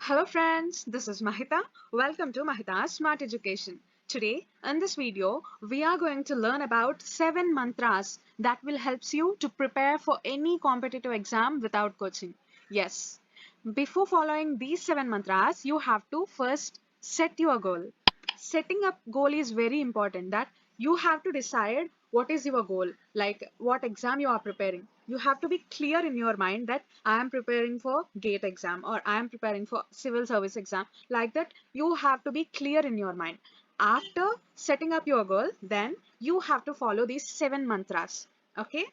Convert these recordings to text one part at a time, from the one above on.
Hello friends, this is Mahita. Welcome to Mahita's Smart Education. Today, in this video, we are going to learn about 7 mantras that will help you to prepare for any competitive exam without coaching. Yes, before following these 7 mantras, you have to first set your goal. Setting up goal is very important, that you have to decide what is your goal, like what exam you are preparing. You have to be clear in your mind that I am preparing for gate exam or I am preparing for civil service exam. Like that, you have to be clear in your mind. After setting up your goal, then you have to follow these 7 mantras. Okay,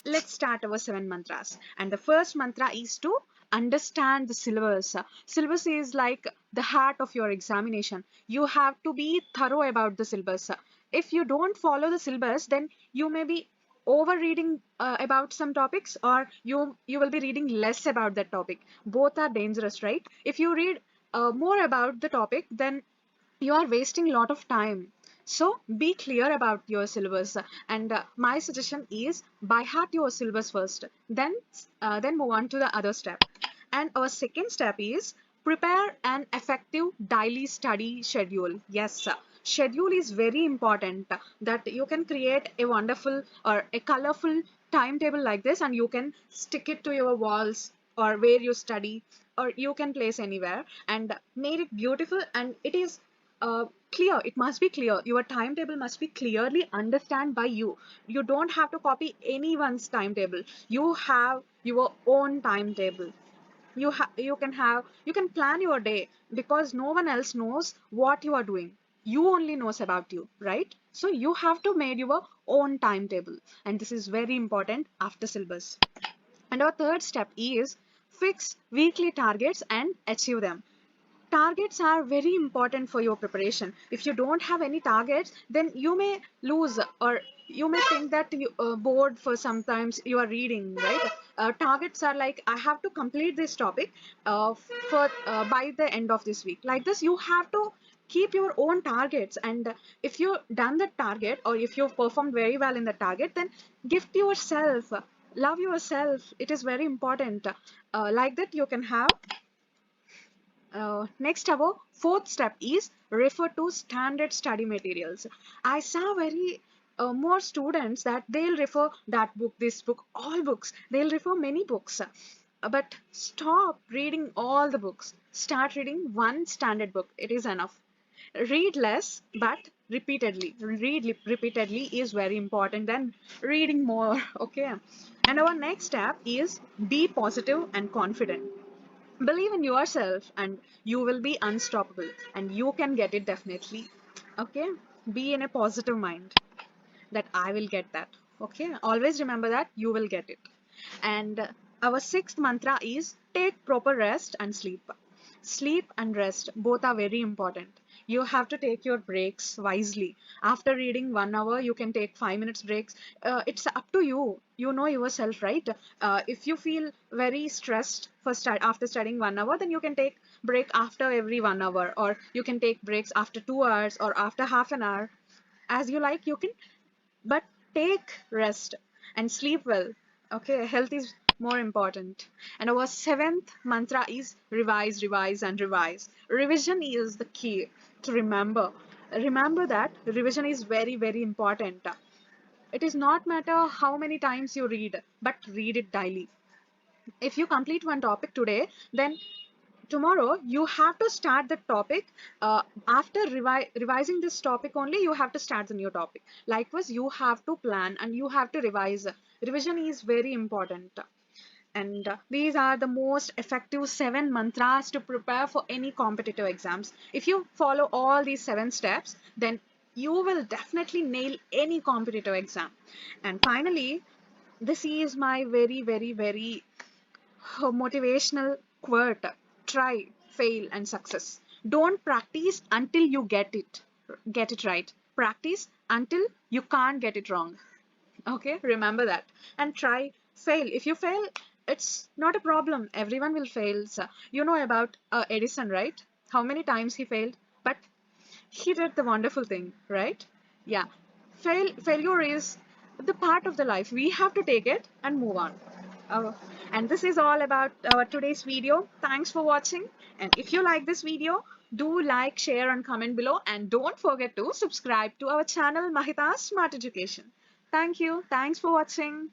let's start our 7 mantras. And the first mantra is to understand the syllabus. Syllabus is like the heart of your examination. You have to be thorough about the syllabus. If you don't follow the syllabus, then you may be over reading about some topics, or you will be reading less about that topic. Both are dangerous, right? If you read more about the topic, then you are wasting a lot of time. So be clear about your syllabus, and my suggestion is by heart your syllabus first, then move on to the other step. And our second step is prepare an effective daily study schedule. Yes, schedule is very important, that you can create a wonderful or a colorful timetable like this, and you can stick it to your walls or where you study, or you can place anywhere and made it beautiful. And it is clear, it must be clear, your timetable must be clearly understand by you. You don't have to copy anyone's timetable. You have your own timetable. You can plan your day, because no one else knows what you are doing. You only knows about you, right? So you have to make your own timetable, and this is very important after syllabus. And our third step is fix weekly targets and achieve them. Targets are very important for your preparation. If you don't have any targets, then you may lose, or you may think that you bored for sometimes you are reading, right? Targets are like, I have to complete this topic for by the end of this week. Like this, you have to keep your own targets, and if you done the target, or if you performed very well in the target, then gift yourself, love yourself. It is very important. Like that, you can have next, our fourth step is refer to standard study materials. I saw very more students that they'll refer that book, this book, all books. They'll refer many books. But stop reading all the books. Start reading one standard book. It is enough. Read less, but repeatedly. Repeatedly is very important than reading more. Okay. And our next step is be positive and confident. Believe in yourself, and you will be unstoppable, and you can get it definitely. Okay, be in a positive mind that I will get that. Okay, always remember that you will get it. And our sixth mantra is take proper rest and sleep. Sleep and rest both are very important. You have to take your breaks wisely. After reading 1 hour, you can take 5 minutes breaks. It's up to you. You know yourself, right? If you feel very stressed for after studying 1 hour, then you can take break after every 1 hour, or you can take breaks after 2 hours or after half an hour, as you like. You can, but take rest and sleep well. Okay, health is more important. And our seventh mantra is revise, revise, and revise. Revision is the key to remember. Remember that revision is very, very important. It is not matter how many times you read, but read it daily. If you complete one topic today, then tomorrow you have to start the topic. After revising this topic only, you have to start the new topic. Likewise, you have to plan and you have to revise. Revision is very important. And these are the most effective 7 mantras to prepare for any competitive exams. If you follow all these 7 steps, then you will definitely nail any competitive exam. And finally, this is my very, very, very motivational quote: try, fail, and success. Don't practice until you get it right. Practice until you can't get it wrong. Okay, remember that. And try, fail. If you fail, it's not a problem. Everyone will fail. So, you know about Edison, right? How many times he failed? But he did the wonderful thing, right? Yeah. Failure is the part of the life. We have to take it and move on. Uh, And this is all about our today's video. Thanks for watching. And if you like this video, do like, share and comment below. And don't forget to subscribe to our channel Mahita's Smart Education. Thank you. Thanks for watching.